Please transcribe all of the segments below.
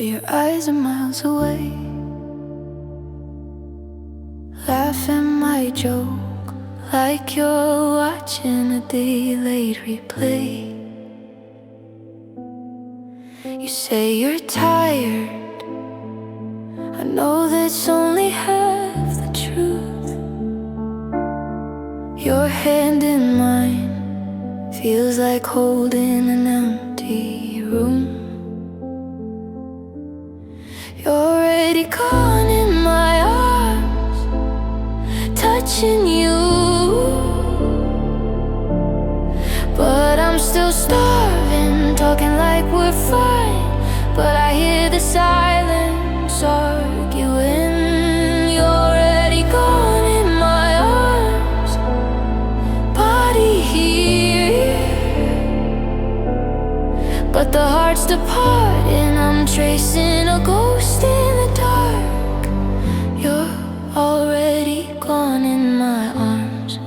your eyes are miles away. Laugh at my joke like you're watching a delayed replay. You say you're tired, I know that's only half the truth. Your hand in mine feels like holding an empty room. You're already gone in my arms, touching you, but I'm still starving, talking like we're fine. But I hear the silence arguing. You're already gone in my arms, body here, but the heart's departing. I'm tracing a ghost in the dark. You're already gone in my arms.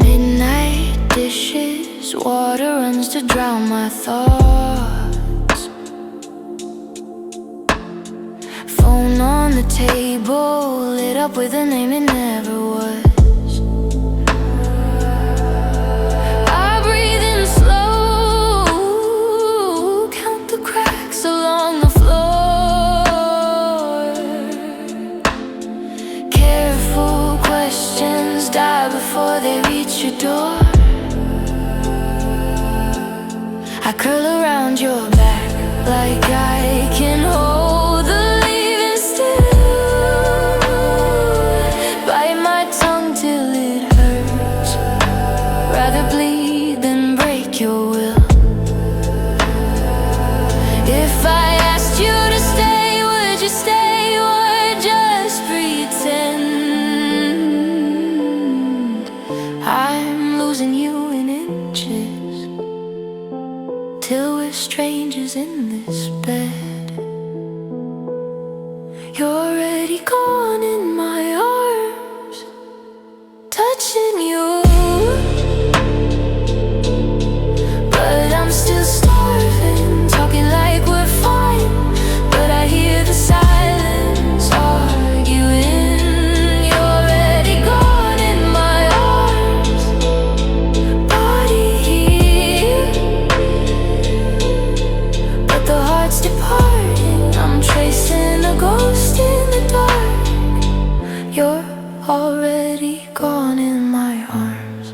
Midnight dishes, water runs to drown my thoughts. Phone on the table, lit up with a name it never was. I breathe in slow, count the cracks along the floor. Careful questions die before they reach your door. I curl around your back like I can hold the leaving still. Bite my tongue till it hurts, rather bleed than break your will. If I asked you to stay, would you stay or just pretend? I'm losing you in inches till we're strangers in this bed. You're already gone in my arms, touching you, but I'm still starving, talking like we're fine. But I hear the silence arguing. You're already gone in my arms, body here, but the heart's departing. I'm tracing a ghost in the dark. You're already gone in my arms.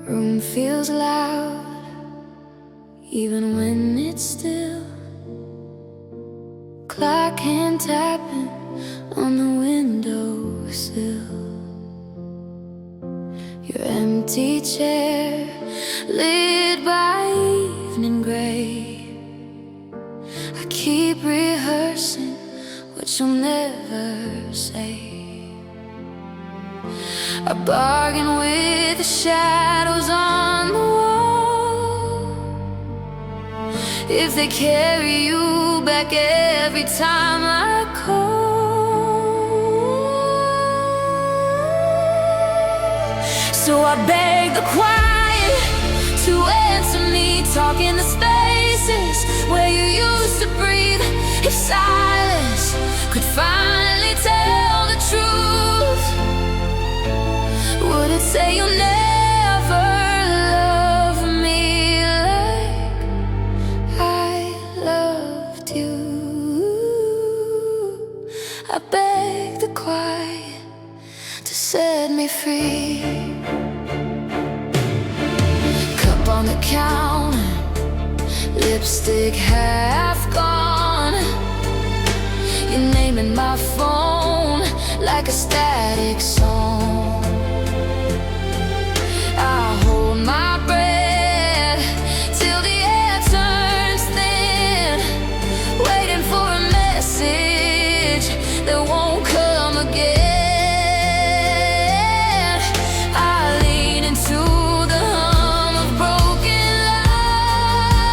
Room feels loud, even when it's still. Clock hand tapping on the windowsill. Your empty chair lit by evening gray. I keep rehearsing what you'll never say. I bargain with the shadows on the wall. If they carry you back every time I call. So I beg the quiet to answer me, talk in the spaces where you used to breathe. If silence could finally tell the truth, would it say you'll never love me like I loved you? I beg the quiet to set me free. Cup on the counter, lipstick half gone. Your name in my phone like a static song. I hold my breath till the air turns thin, waiting for a message that won't come again. I lean into the hum of broken light.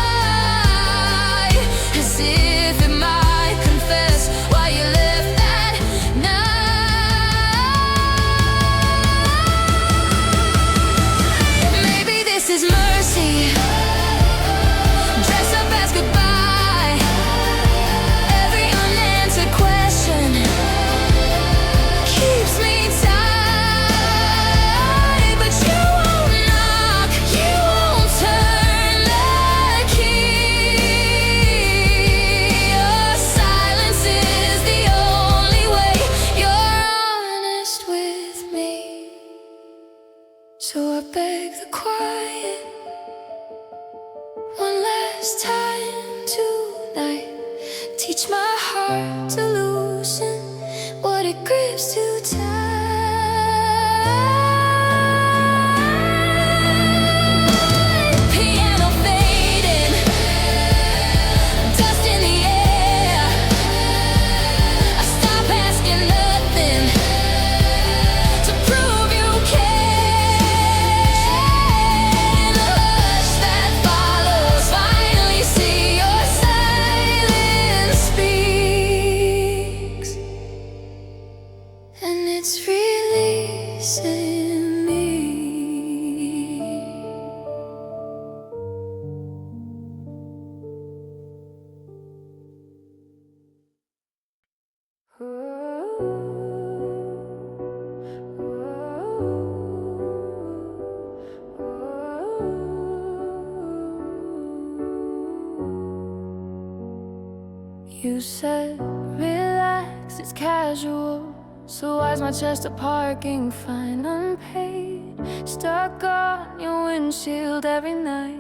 beg the quiet one last time tonight. Teach my heart to loosen what it grips too tight. Piano fading, dust in the air. I stop asking nothing to prove you care. The hush that follows, finally see your silence speaks, and it's releasing me. You said, relax, it's casual. So why's my chest a parking fine unpaid? Stuck on your windshield every night,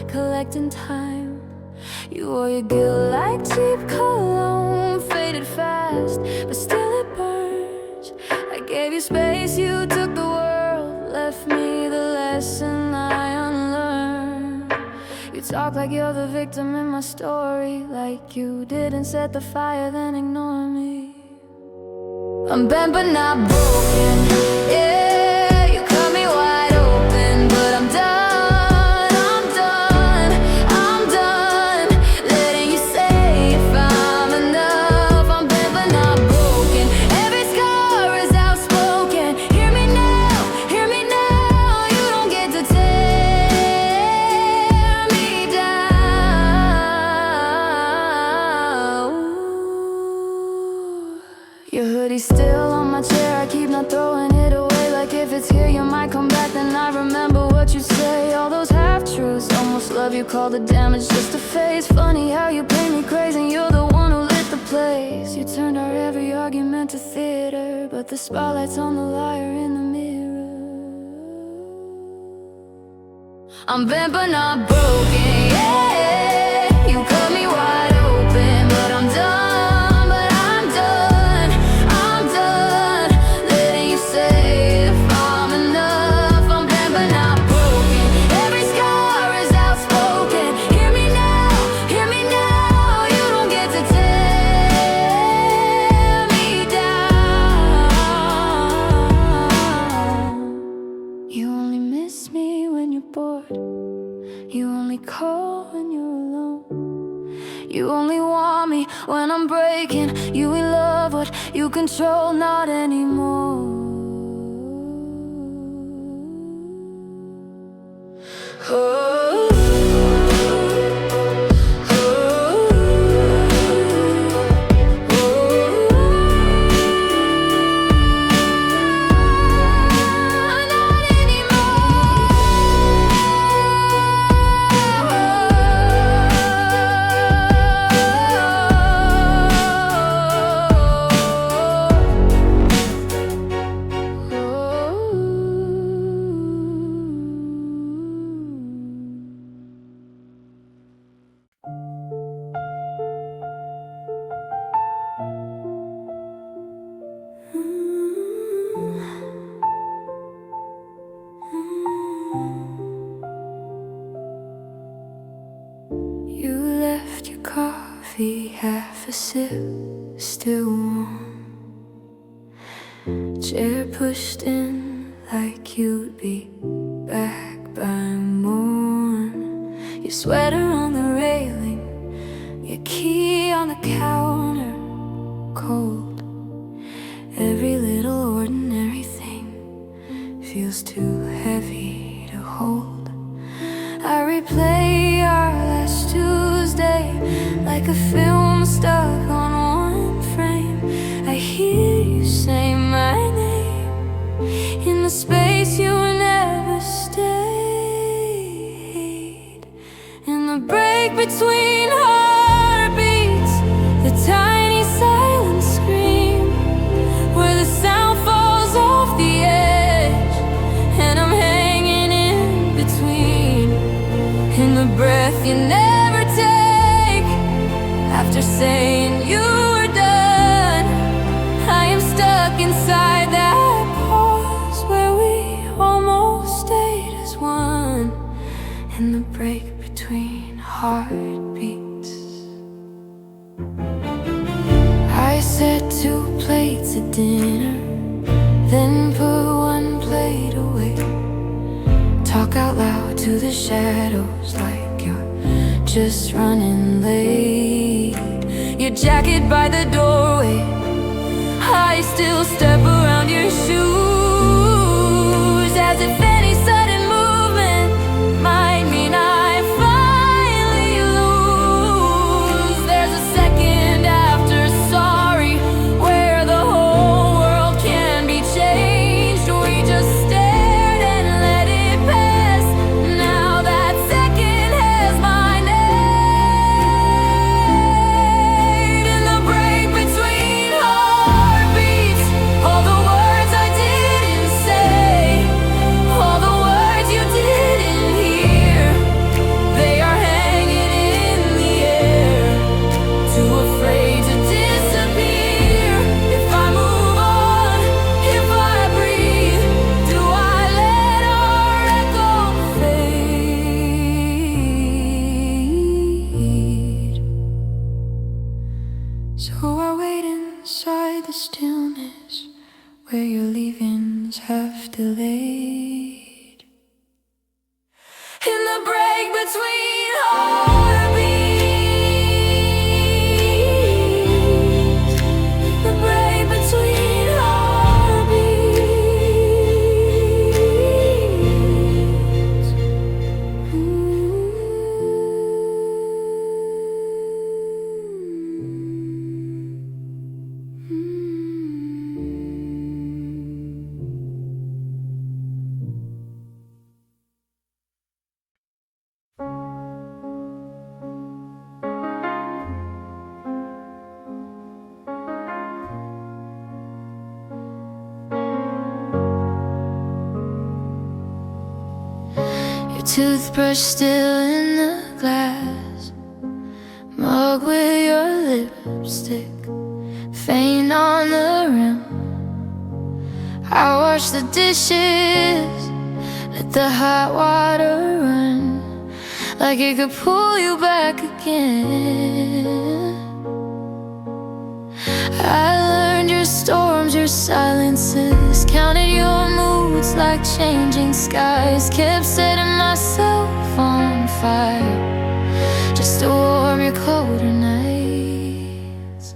collecting time. You wore your guilt like cheap cologne, faded fast, but still it burns. I gave you space, you took the world, left me the lesson I unlearned. You talk like you're the victim in my story, like you didn't set the fire, then ignore me. I'm bent but not broken, yeah. You cut me wide open, but I'm done, I'm done, I'm done letting you say if I'm enough. I'm bent but not broken, every scar is outspoken. Hear me now, you don't get to tear me down. Your hoodie's still on my chair, I keep not throwing it away. Like if it's here you might come back, then I remember what you say. All those half-truths, almost love you, call the damage just a phase. Funny how you play me crazy and you're the one who lit the place. You turned our every argument to theater, but the spotlight's on the liar in the mirror. I'm bent but not broken, yeah. You cut me wide open, but I'm done. You only call when you're alone. You only want me when I'm breaking. You in love what you control, not anymore. Oh. Half a sip, still warm. Chair pushed in like you'd be back by morn. Your sweater on the railing, your key on the counter, cold. Every little ordinary thing feels too heavy to hold. I replay our last Tuesday like a film stuck on one frame. I hear you say my name in the space you never stayed. In the break between heartbeats, the tiny silent scream, where the sound falls off the edge, and I'm hanging in you never take. After saying you were done, I am stuck inside that pause where we almost stayed as one. In the break between heartbeats, I set 2 plates of dinner, then put 1 plate away. Talk out loud to the shadows like you're just running late. Your jacket by the doorway, I still step around your shoes, as if any sudden movement might mean I finally lose. There's a second after sorry where the whole world can be changed. We just stared and let it pass. Now that second has my name. In the break between heartbeats, all the words I didn't say, all the words you didn't hear, they are hanging in the air, too afraid to disappear. If I move on, if I breathe, do I let our echo fade? So I wait inside the stillness where your leaving's half delayed. In the break between heartbeats, the break between heartbeats. Your toothbrush still in the glass, mug with your lipstick, faint on the rim. I wash the dishes, let the hot water run, like it could pull you back again. I learned your storms, your silences, counted your moods like changing skies, kept setting myself on fire just to warm your colder nights.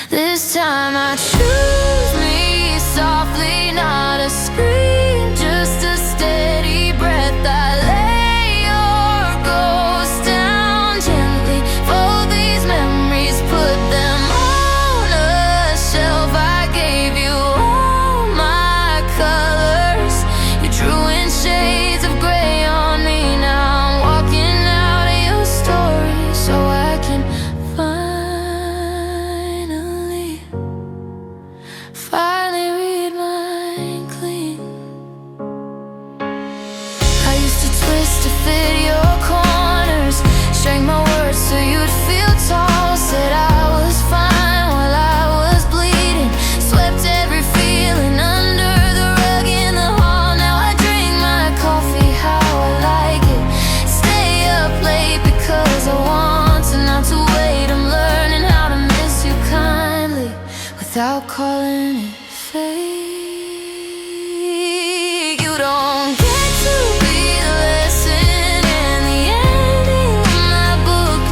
This time I choose me softly, not a scream, just a steady breath. I lay your ghost down gently, fold these memories, put them on a shelf. I gave you all my colors, you drew in shades of gray on me. Now I'm walking out of your story so I can finally read mine clean. I used to twist to fit your corners, string my words so you'd feel tall. Said I was fine while I was bleeding, swept every feeling under the rug in the hall. Now I drink my coffee how I like it, stay up late because I want to, not to wait. I'm learning how to miss you kindly without calling it fake. You don't get to be the lesson and the ending of my book.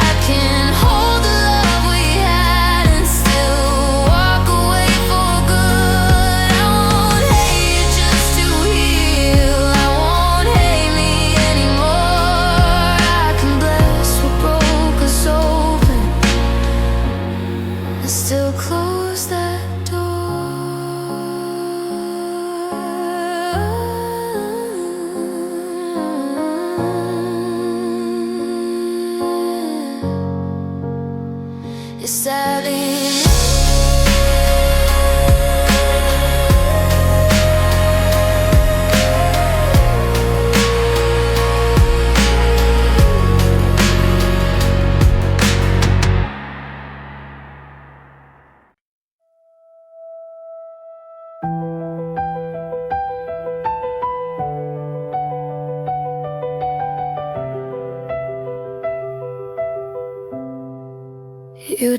I can hold the love we had and still walk away for good. I won't hate you just to heal, I won't hate me anymore. I can bless what broke us open and still close that door.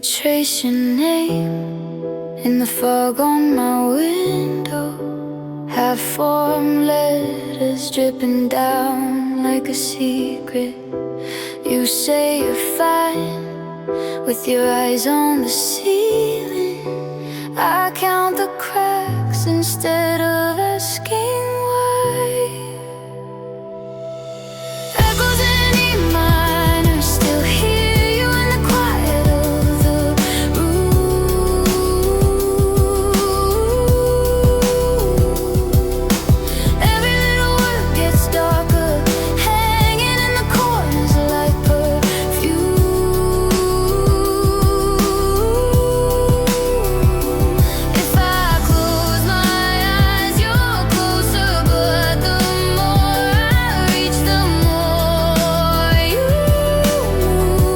would trace your name in the fog on my window. Have form letters dripping down like a secret. You say you're fine with your eyes on the ceiling. I count the cracks instead of asking why. Echoes in E minor still hear you in the quiet of the room. Every little word gets darker, hanging in the corners like perfume. If I close my eyes, you're closer, but the more I reach, the more you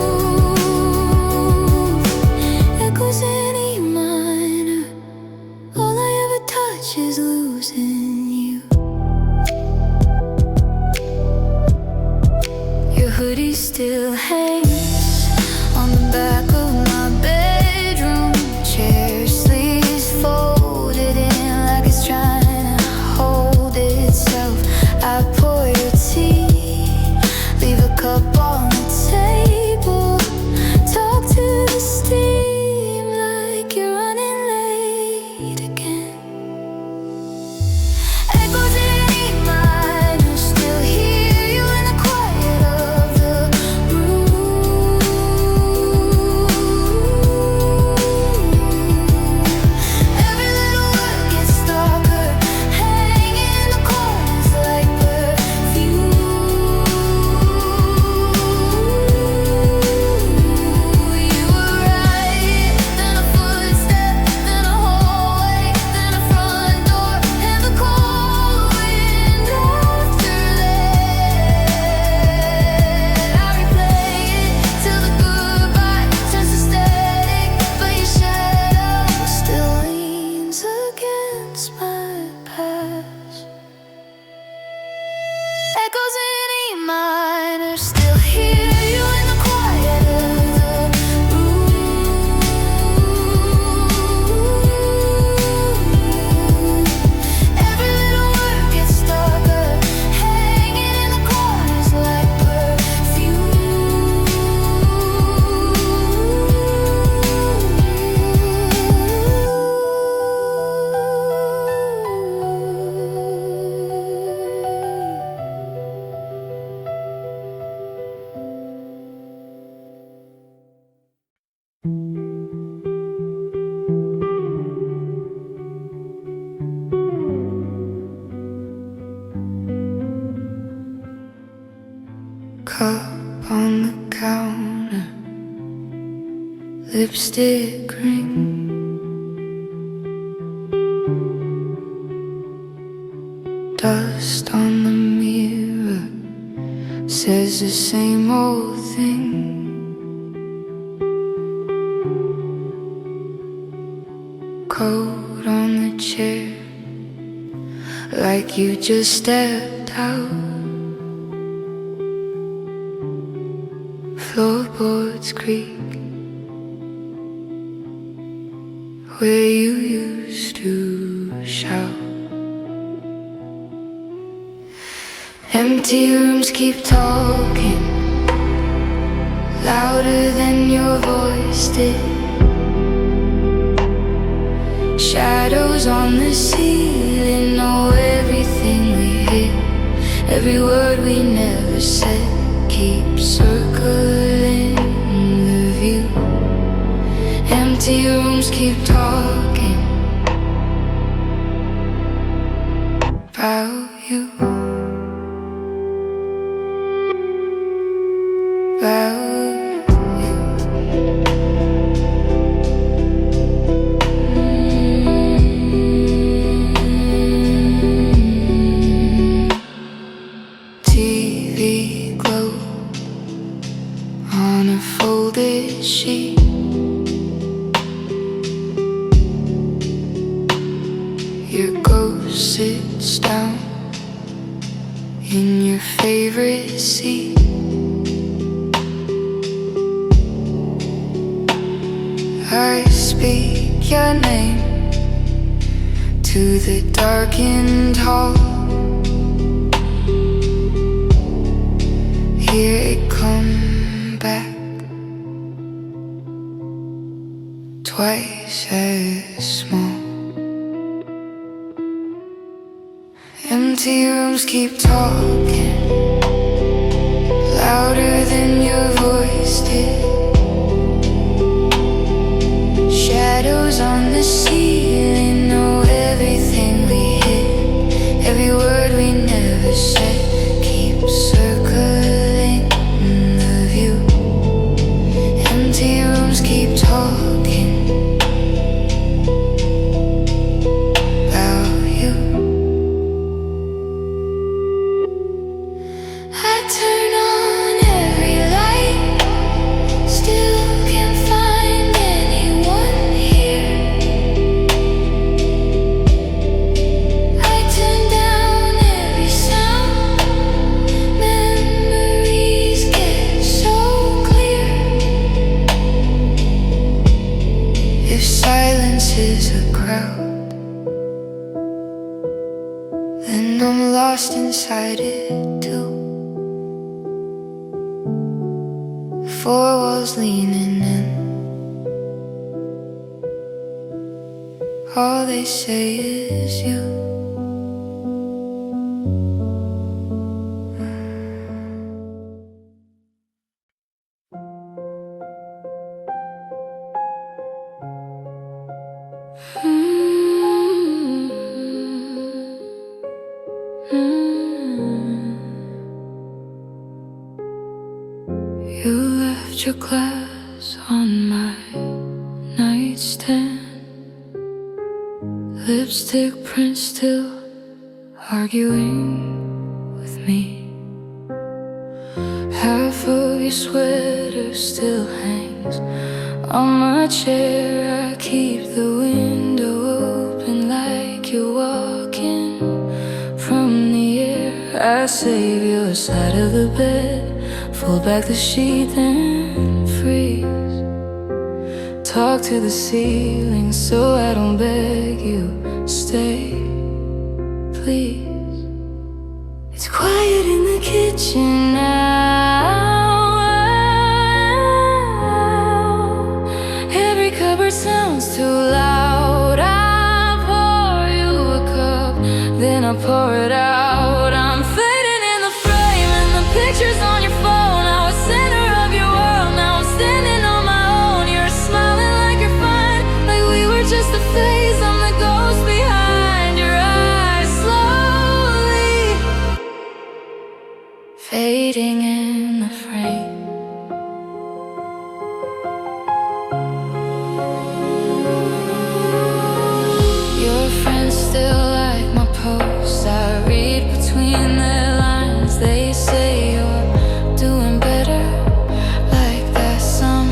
move. Echoes in E minor, all I ever touch is losing you. Your hoodie still hangs on the back of my bedroom chair, sleeves folded in like it's trying to hold itself. I pour your tea, leave a cup on the table, talk to the steam like you're running late again. Echoes in E minor still hear you in the quiet of the room. Every little word gets darker, hanging in the corners like perfume. You were right, then a footstep, then a hallway, then a front door, and the cold wind after that. I replay it till the goodbye turns to static, but your shadow still leans against my past. Echoes in E minor still hear you in the quiet of the room. Every little word gets darker, hanging in the corners like perfume. Cup on the counter, lipstick ring, dust on the mirror says the same old thing. Coat on the chair, like you just stepped out. Floorboards creak where you used to shout. Empty rooms keep talking louder than your voice did. Shadows on the ceiling know everything we hid. Every word we never said keeps circling the view. Empty rooms keep talking about you, about you. TV glow on a folded sheet. Your ghost sits down in your favorite seat. I speak your name to the darkened hall. Hear it come back twice as small. Empty rooms keep talking louder than your voice did. Shadows on the ceiling know everything we hid. Every word we never said keeps circling the view. Empty rooms keep talking about you. I turn on every light, still can't find anyone here. I turn down every sound, memories get so clear. If silence is a crowd, then I'm lost inside it too. Four walls leaning in, all they say is you. You left your glass on my nightstand, lipstick print still arguing with me. Half of your sweater still hangs on my chair. I keep the window open like you're walking from the air. I save your side of the bed, fold back the sheet and freeze. Talk to the ceiling so I don't beg you, stay, please. It's quiet in the kitchen now. Every cupboard sounds too loud. I pour you a cup, then I pour it out. I'm fading in the frame and the pictures on your phone. I was center of your world, now I'm standing on my own. You're smiling like you're fine, like we were just a phase. I'm the ghost behind your eyes, slowly fading in the frame. Your friends still like my posts. I read between the lines. They say you're doing better, like that's some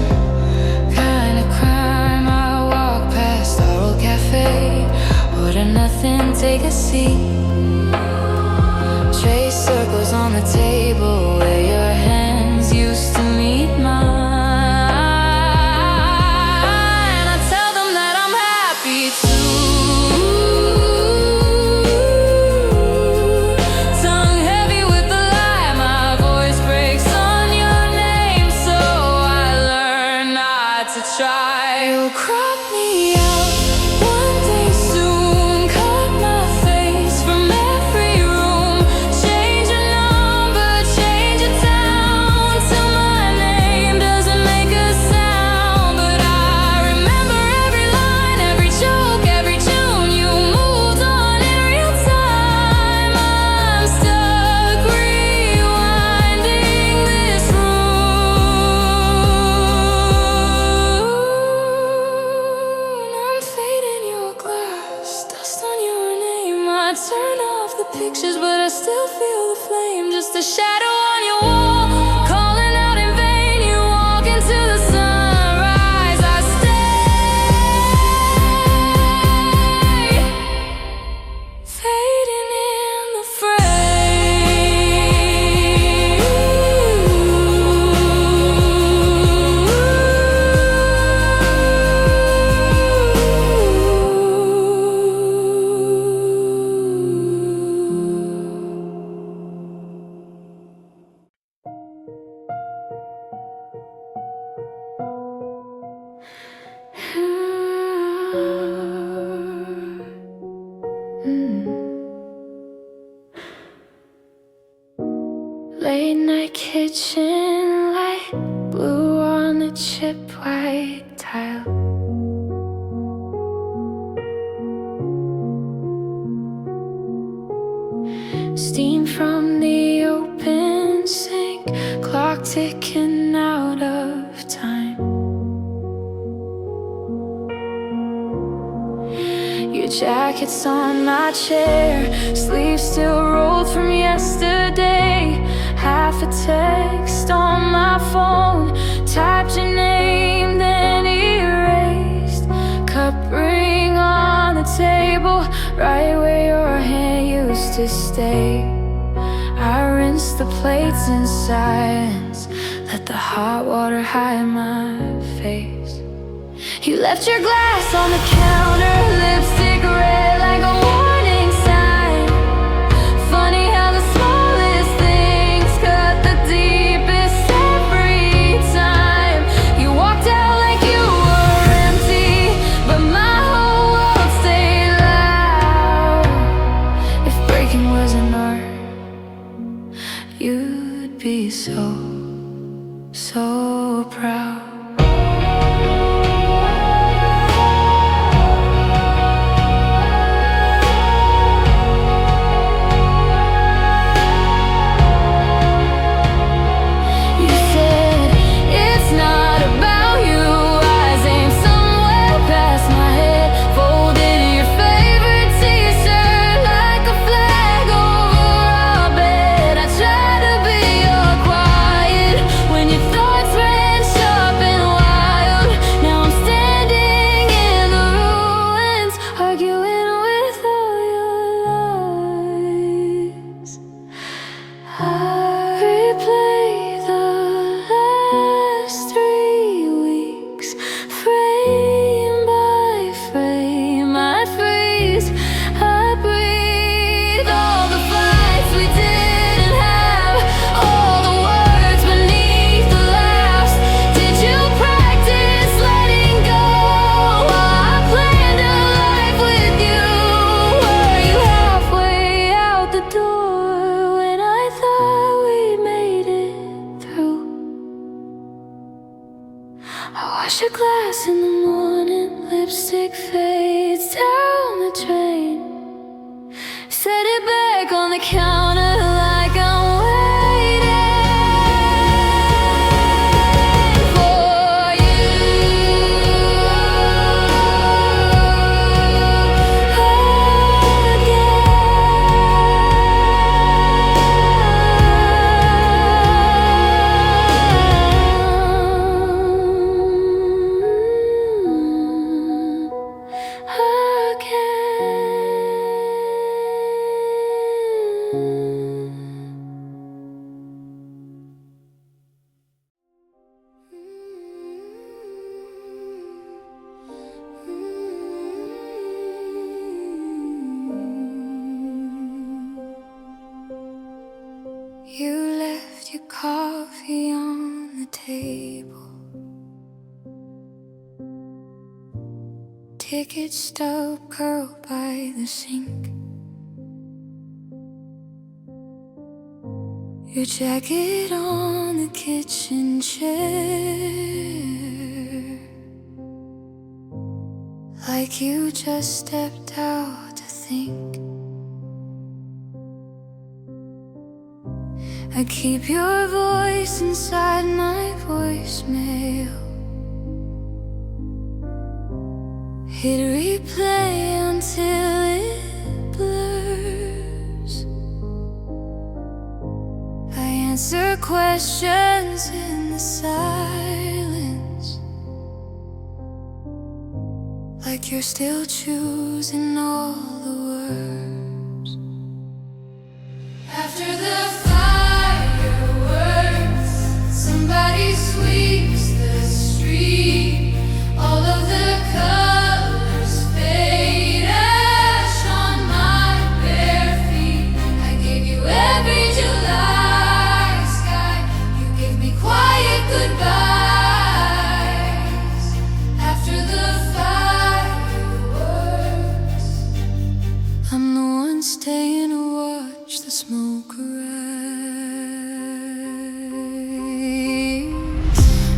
kind of crime. I walk past our old cafe, order nothing, take a seat. Trace circles on the table where your hands used to meet mine. I tell them that I'm happy too. Tongue heavy with the lie, my voice breaks on your name, so I learn not to try. You'll crop me out one day soon, cut my face from every room, change your number, change your town, till my name doesn't make a sound. But I remember every line, every joke, every tune. You moved on in real time. I'm stuck rewinding this room. I'm fading your glass, dust on your name. I turn off the pictures, but I still feel the flame. Just a shadow on your wall, calling out in vain. You walk into the sunrise. I stay, fading in the frame. Late night kitchen light, blue on the chipped white tile. Steam from the open sink, clock ticking out of time. Your jacket's on my chair, sleeves still rolled from yesterday. Half a text on my phone, typed your name then erased. Cup ring on the table, right where your hand used to stay. I rinsed the plates in silence, let the hot water hide my face. You left your glass on the counter, lipstick red like a warning sign. Funny how the smallest things cut the deepest every time. You walked out like you were empty, but my whole world stayed loud. If breaking was an art, you'd be so proud. Wash a glass in the morning, lipstick fades down the drain. Set it back on the counter like I'm waiting for you You left your coffee on the table, ticket stub curled by the sink. Your jacket on the kitchen chair, like you just stepped out to think. I keep your voice inside my voicemail, hit replay until it blurs. I answer questions in the silence, like you're still choosing all the words. After the somebody sweeps the street, all of the colors fade, ash on my bare feet. I gave you every July sky, you gave me quiet goodbyes. After the fireworks, I'm the one staying to watch the smoke rise.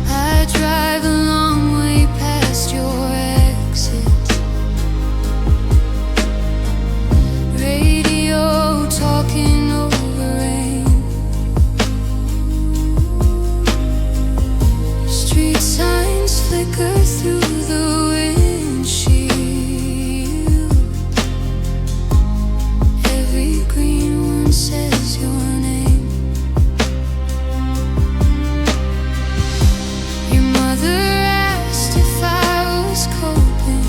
I drive a long way past your exit. Radio talking over rain. Street signs flicker through the windshield. Every green one says your name. Your mother asked if I was coping.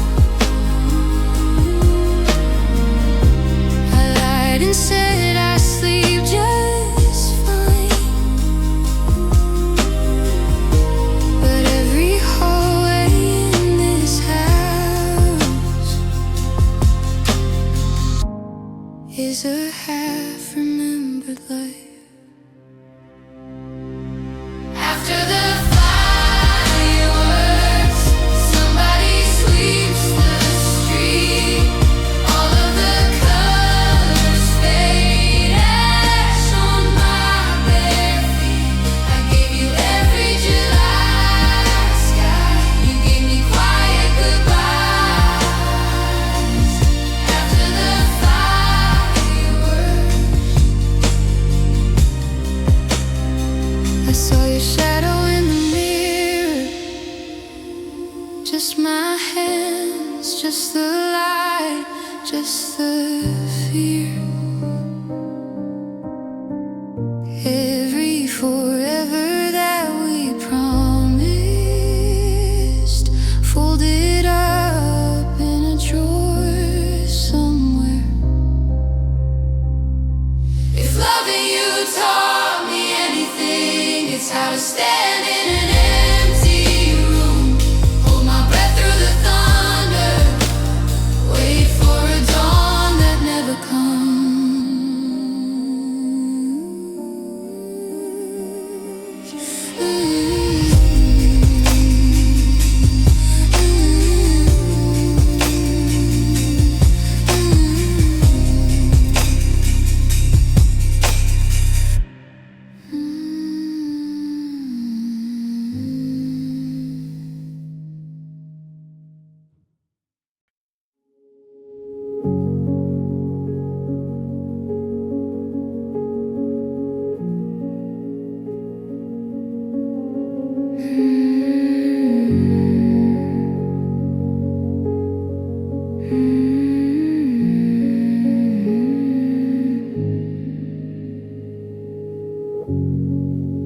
I lied and said I sleep just fine. But every hallway in this house is a half-remembered life. After the fireworks, somebody sweeps the street. All of the colors fade, ash on my bare feet. I gave you every July sky. You gave me quiet goodbyes. After the fireworks, I saw your shadow in the mirror. Just my hands, just the light, just the fear. Every forever that we promised, folded up in a drawer somewhere. If loving you taught me anything, it's how to stand in an empty room. Hold my breath through the thunder, wait for a dawn that never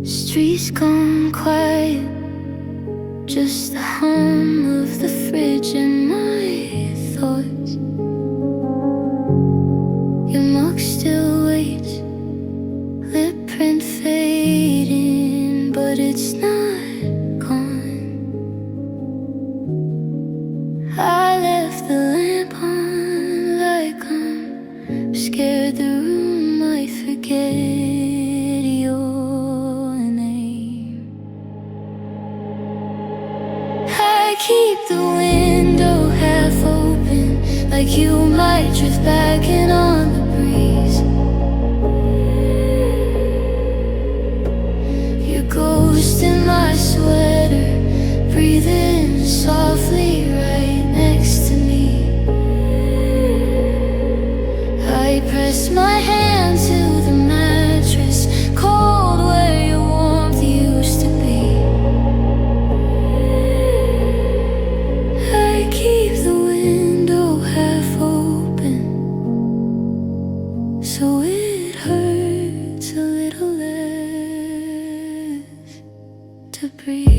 Streets gone quiet, just the hum of the fridge and my thoughts. Your mug still waits, lip print fading, but it's not gone. I left the lamp on like I'm scared the room might forget your name. I keep the window half open, like you might drift back in on the breeze. Your ghost in my sweater, breathing softly right next to me. I press my hand to the mattress, cold where your warmth used to be. I keep the window half open, so it hurts a little less to breathe.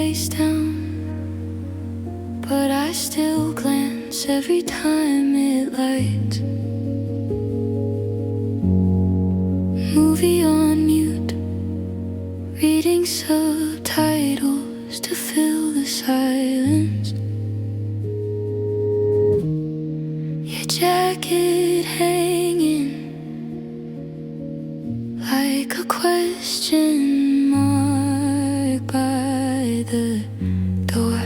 face down, but I still glance every time it lights. Movie on mute, reading subtitles to fill the silence. Your jacket hanging like a question mark by the door.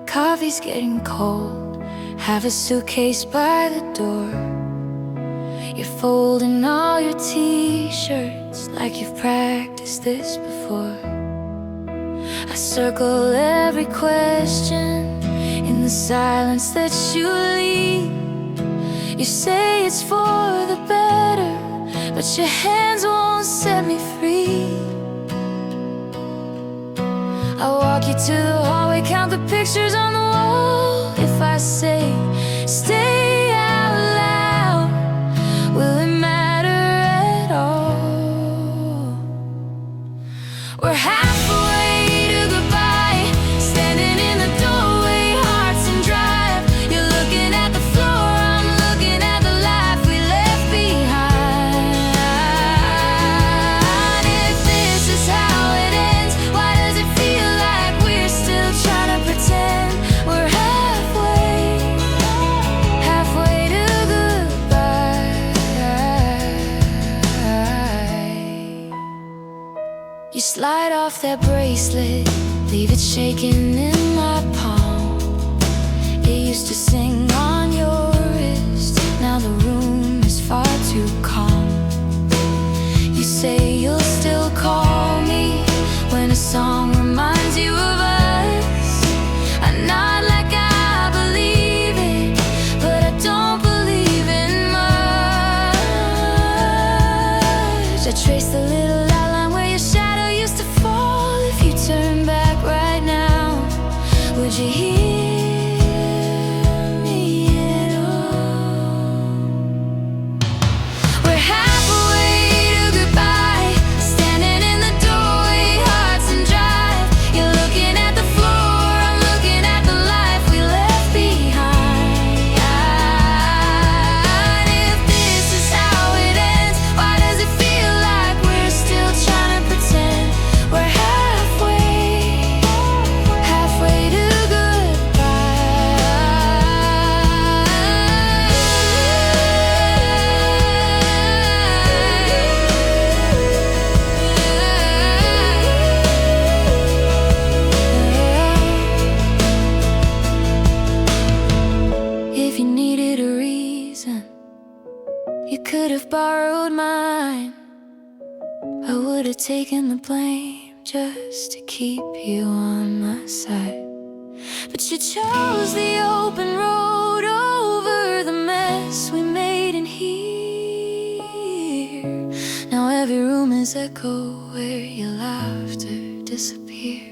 Coffee's getting cold, have a suitcase by the door. You're folding all your t-shirts like you've practiced this before. I circle every question in the silence that you leave. You say it's for the better, but your hands won't set me free. I walk you to the hallway, count the pictures on the wall. If I say, stay out loud, will it matter at all? We're halfway to goodbye, standing in the doorway, hearts in drive. You're looking at the floor, I'm looking at the life we left behind. If this is how it ends, why does it feel like we're still trying to pretend? We're halfway to goodbye. You slide off that bracelet, leave it shaking in my palm. It used to sing on your wrist, now the room is far too calm. You say you'll still call me when a song reminds you of us. I nod like I believe it, but I don't believe in much. I trace the little outline where your shadow used to fall. If you turn back right now, would you hear me at all? We're halfway to goodbye, standing in the doorway, hearts in drive. You're looking at the floor, I'm looking at the life we left behind. If this is how it ends, why does it feel like we're still trying to pretend? We're halfway to goodbye. If you needed a reason, you could have borrowed mine. I would have taken the blame just to keep you on my side. But you chose the open road over the mess we made in here. Now every room is echo where your laughter disappears.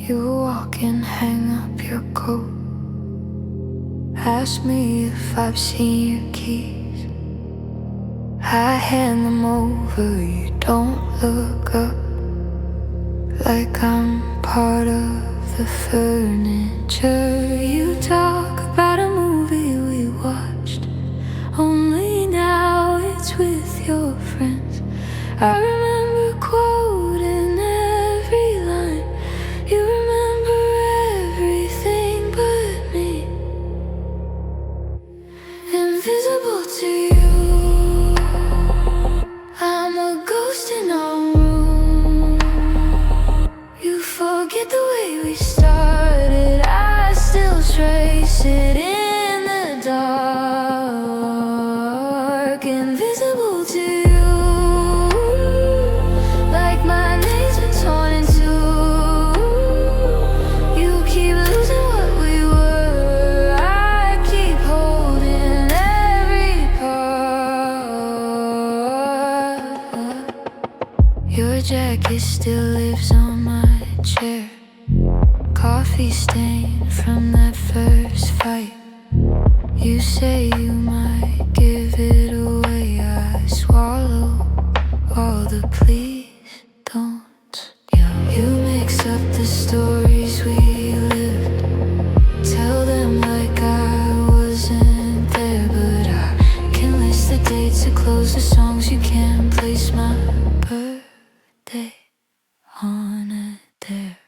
You walk and hang up your coat, ask me if I've seen your keys. I hand them over, you don't look up, like I'm part of the furniture. You talk about a movie we watched, only now it's with your friends. I remember quoting every line, you remember everything but me. Invisible coffee stain from that first fight. You say you might give it away. I swallow all the please don't. You mix up the stories we lived, tell them like I wasn't there. But I can list the dates to close the songs. You can't place my birthday on it there.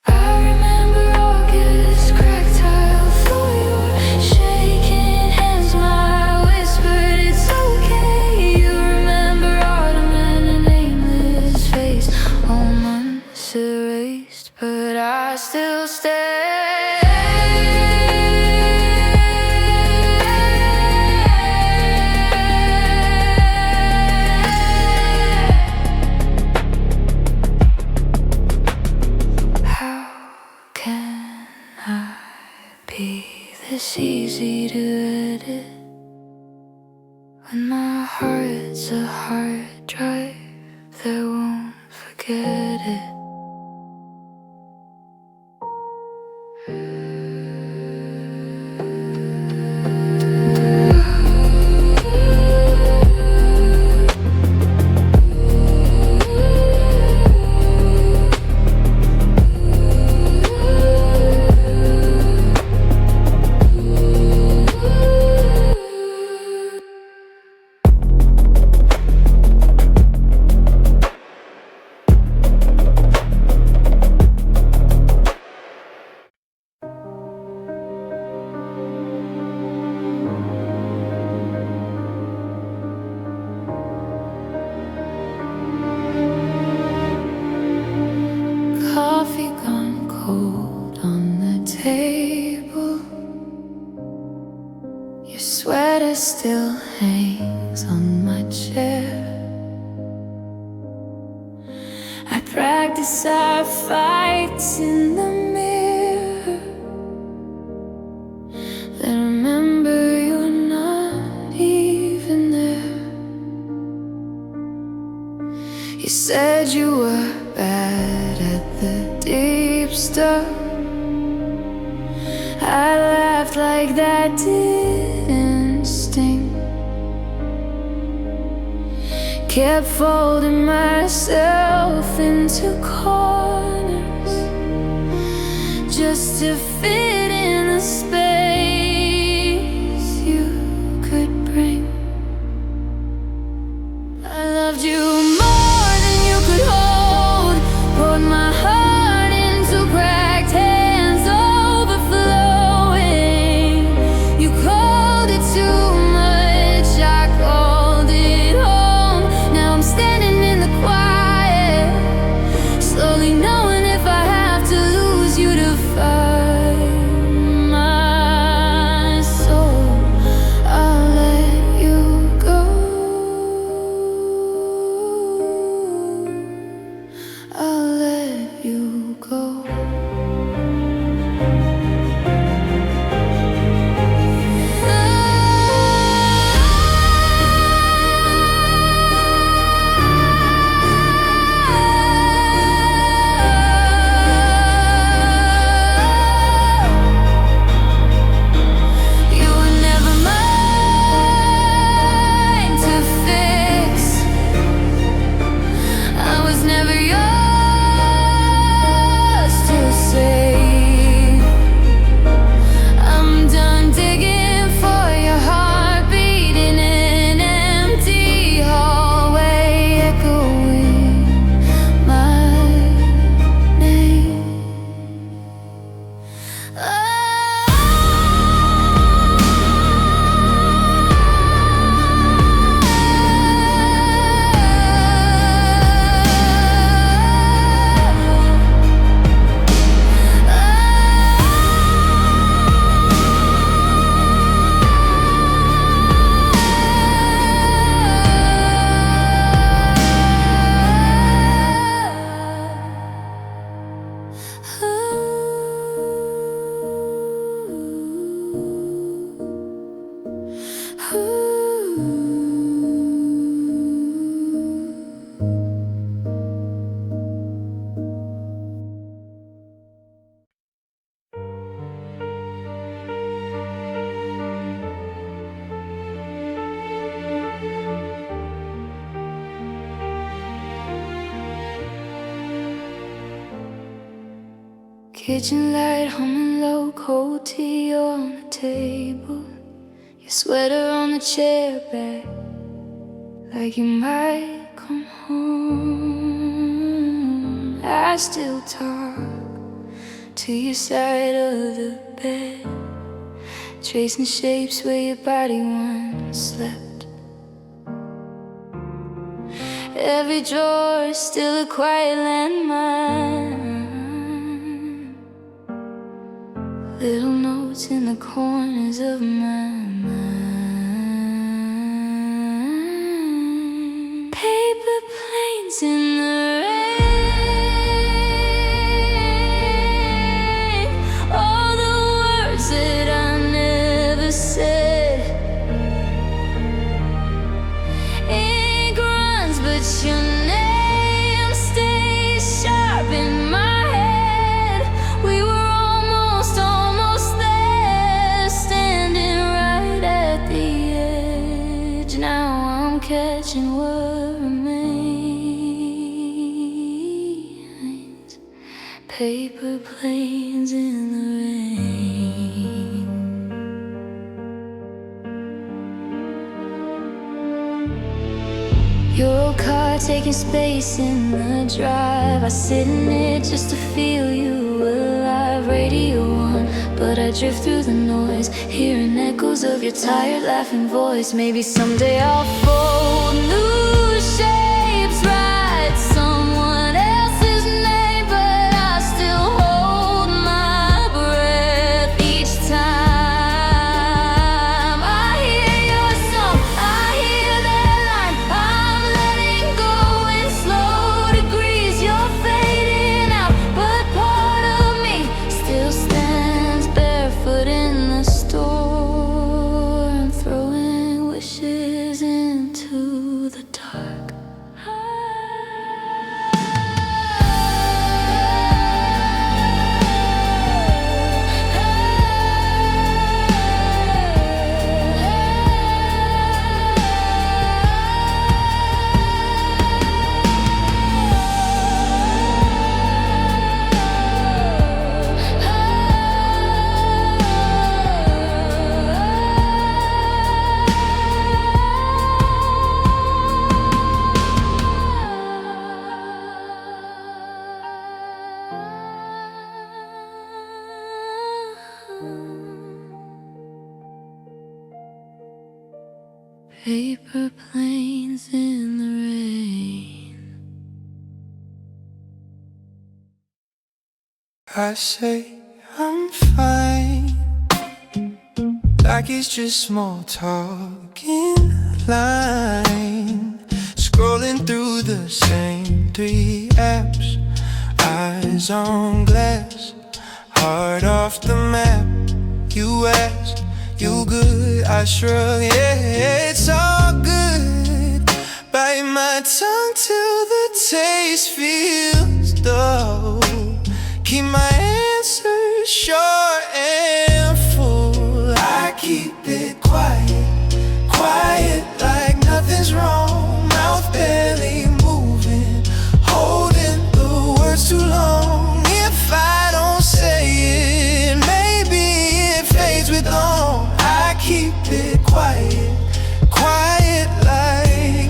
I remember August, cracked tile floor, your shaking hands, my whispered it's okay. You remember autumn and a nameless face, all months erased, but I still stay. It's easy to edit when my heart's a hard drive that won't forget it. Coffee gone cold on the table, your sweater still hangs on my chair. I practice our fights in the mirror, then remember you're not even there. You said you were bad at the deep stuff. I laughed like that didn't sting. Kept folding myself into corners just to fit in the space you could bring. I loved you more than you could hold, poured my heart into cracked hands overflowing. You called it too much, I called it home. Now I'm standing in the quiet, slowly knowing if I have to lose you to find my soul, I'll let you go. I'll let you go. You were never mine to fix. I was never yours to save. I'm done digging for your heartbeat in an empty hallway, echoing my name. kitchen light humming low, cold tea on the table, your sweater on the chair back, like you might come home. I still talk to your side of the bed, tracing shapes where your body once slept. Every drawer is still a quiet landmine, little notes in the corners of my mind. Paper planes in the rain, all the words that I never said. Ink runs, but your name stays sharp in my head. We were almost there, standing right at the edge. Now I'm catching what remains, paper planes in the rain. Your old car taking space in the drive, I sit in it just to feel you alive. Radio on, but I drift through the noise, hearing echoes of your tired laughing voice. Maybe someday I'll fold new shapes, write someone else's name, but I still hold my breath each time I hear your song. I hear that line, I'm letting go in slow degrees. You're fading out, but part of me still stands barefoot in the store. I'm throwing wishes into the dark. Paper planes in the rain. I say I'm fine, like it's just small talk in line. Scrolling through the same 3 apps, eyes on glass, heart off the map. You ask, you good? I shrug, yeah, it's all good. Bite my tongue till the taste feels dull. Keep my answers short and full. I keep it quiet, quiet like nothing's wrong. Mouth barely moving, holding the words too long. If I don't say it, maybe it fades with on. I keep it quiet, quiet like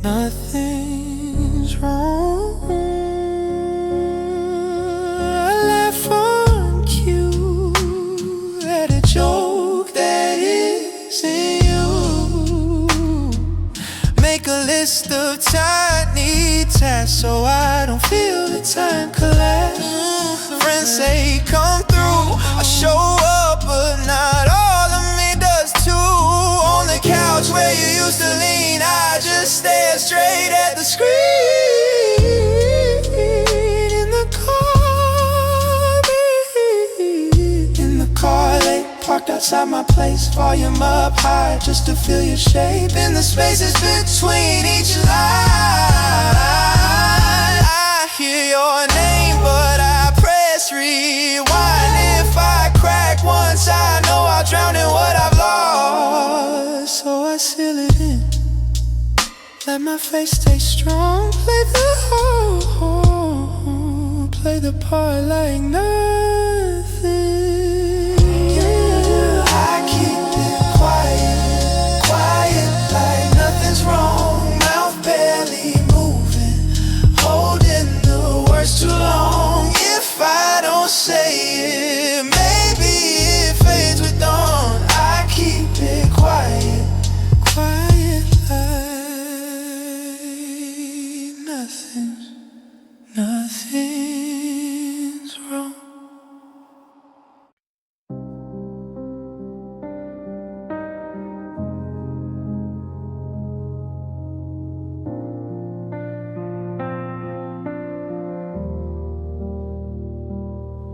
nothing's wrong. I laugh on cue at a joke that isn't you. Make a list of tiny tasks so I don't feel the time collapse. Friends say come through, I show up, but not all of me does too. On the couch where you used to lean, I just stare straight at the screen. In the car late, parked outside my place, volume up high just to feel your shape. In the spaces between each line, I hear your name, but I press rewind. If I crack once, I know I'll drown in what I've lost. So I seal it in, let my face stay strong, play the whole play the part like nothing. Yeah, I keep it quiet, quiet like nothing's wrong. Mouth barely moving, holding the words too long. If I don't say it, maybe it fades with dawn. I keep it quiet, quiet like nothing's wrong.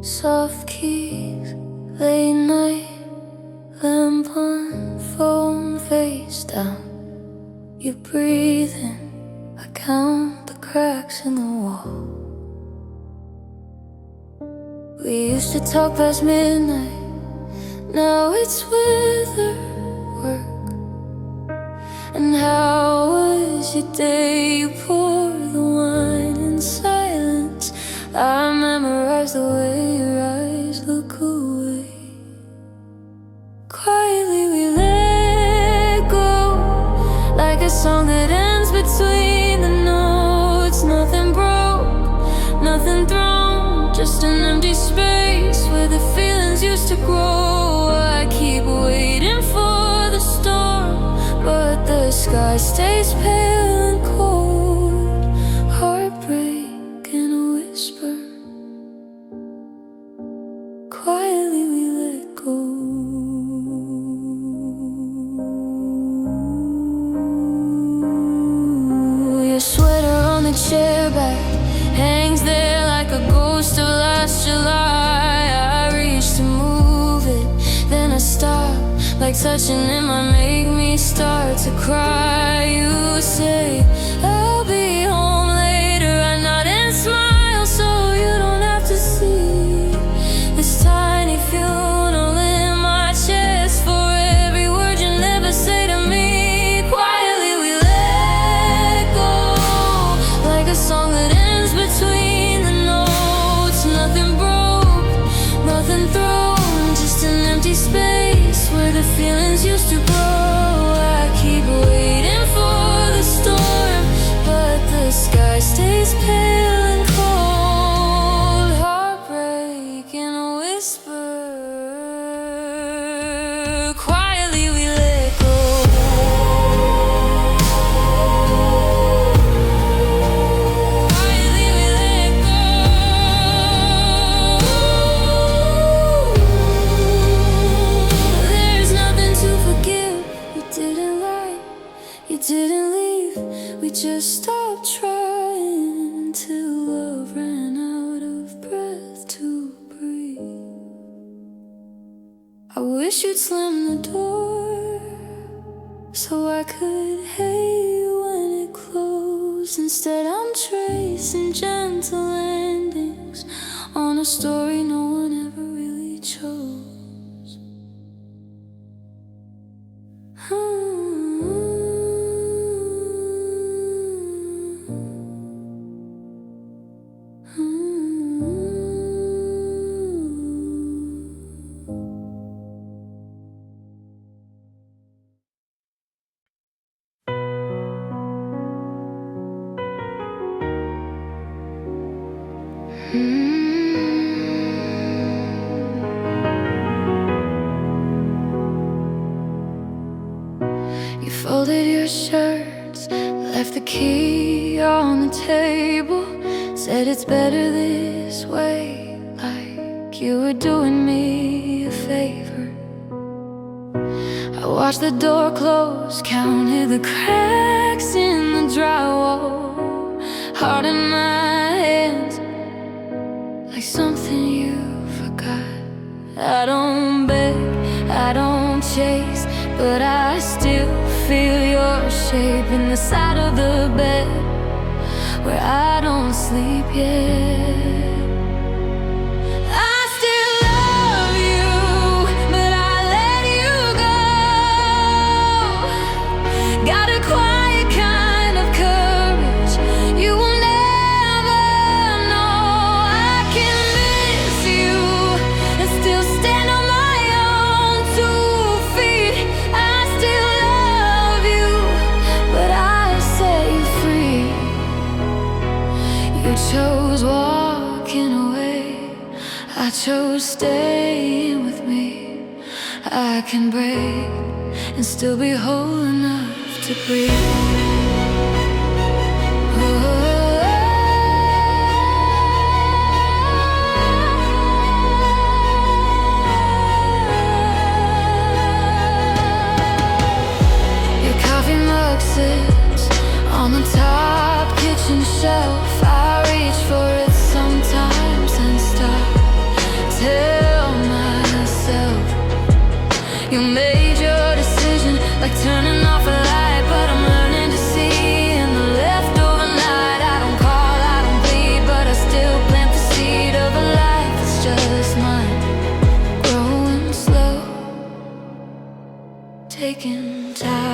Soft keys, late night, lamp on, phone face down. You breathe in, I count the cracks in the wall. We used to talk past midnight, now it's weather work. And how was your day? You pour the wine in silence. I memorize the way your eyes look away. Quietly we let go, like a song that ends between the notes. Nothing broke, nothing thrown, just an empty space where the feelings used to grow. I keep waiting for the storm, but the sky stays pale and cold. Heartbreak in a whisper, quietly we let go. Your sweater on the chair back hangs there like a ghost of last July. I reach to move it, then I stop, like touching it might make me start to cry. You say, I'll be home later. I nod and smile so you don't have to see this tiny funeral in my chest for every word you never say to me. Quietly we let go, like a song that ends between the notes. Nothing broke, nothing thrown, just an empty space where the feelings used to grow. I keep waiting for the storm, but the sky stays pale and cold. Heartbreak in a whisper, quietly we let go. Quietly we let go. There's nothing to forgive. You didn't lie, you didn't leave. We just stopped trying till love ran out of breath to breathe. I wish you'd slam the door so I could hate you when it closed. Instead I'm tracing gentle endings on a story no one ever really chose. You folded your shirts, left the key on the table, said it's better this way, like you were doing me a favor. I watched the door close, counted the cracks in the drywall, heart in my hands, like something you forgot. I don't beg, I don't chase, but I still feel your shape in the side of the bed where I don't sleep yet. I still love you, but I let you go. Got a quiet kind of courage you will never know. I I chose staying with me. I can break and still be whole enough to breathe. On the top kitchen shelf, I reach for it sometimes and stop. Tell myself you made your decision, like turning off a light. But I'm learning to see in the leftover night. I don't call, I don't bleed, but I still plant the seed of a life that's just mine. Growing slow, taking time.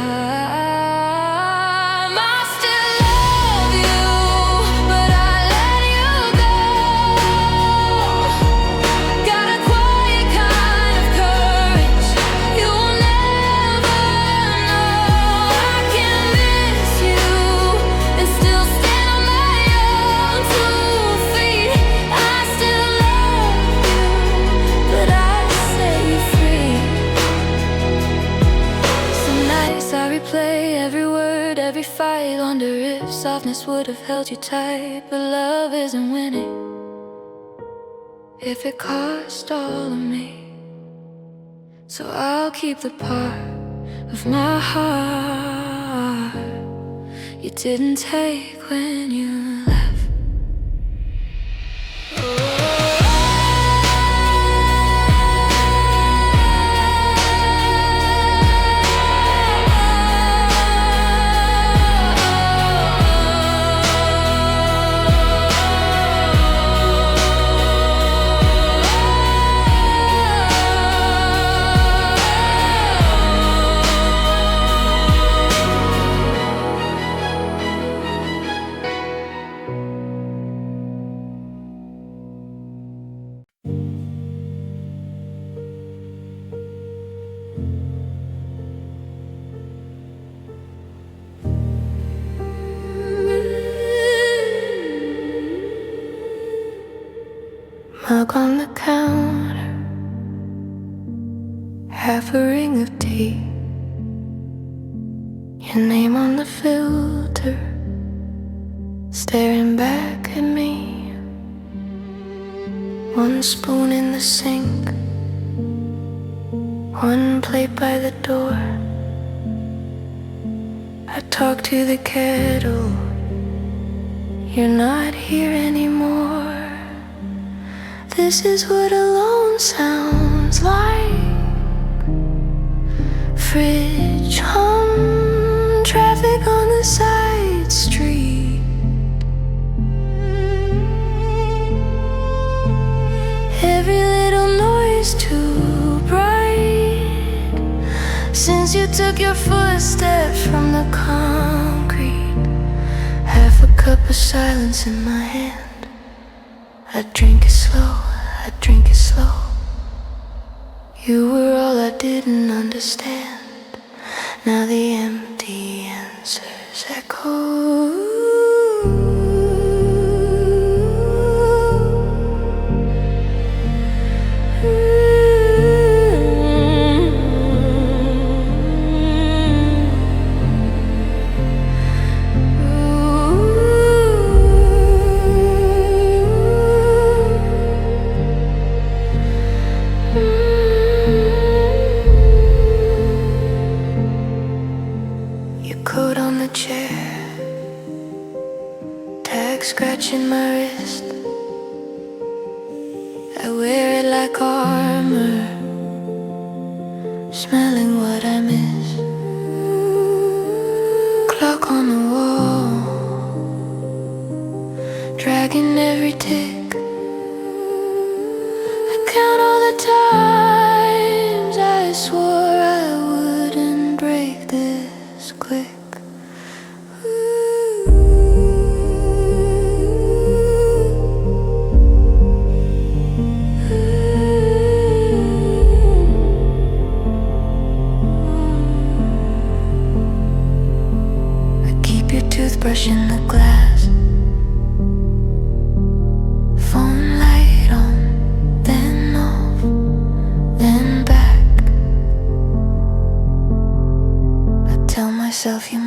Every word, every fight, wonder if softness would have held you tight. But love isn't winning if it cost all of me. So I'll keep the part of my heart you didn't take when you left. Mug on the counter, half a ring of tea, your name on the filter, staring back at me. One spoon in the sink, one plate by the door. I talk to the kettle, you're not here anymore. This is what alone sounds like. Fridge hum, traffic on the side street. Every little noise too bright. Since you took your first steps from the concrete, half a cup of silence in my hand. I drink it slow, I drink it slow. You were all I didn't understand. Now the empty answers echo. Coat on the chair, tag scratching my wrist. I wear it like armor, smelling what I miss. Clock on the wall, dragging every tick. I count all the times I swore I wouldn't break this quick. yourself, you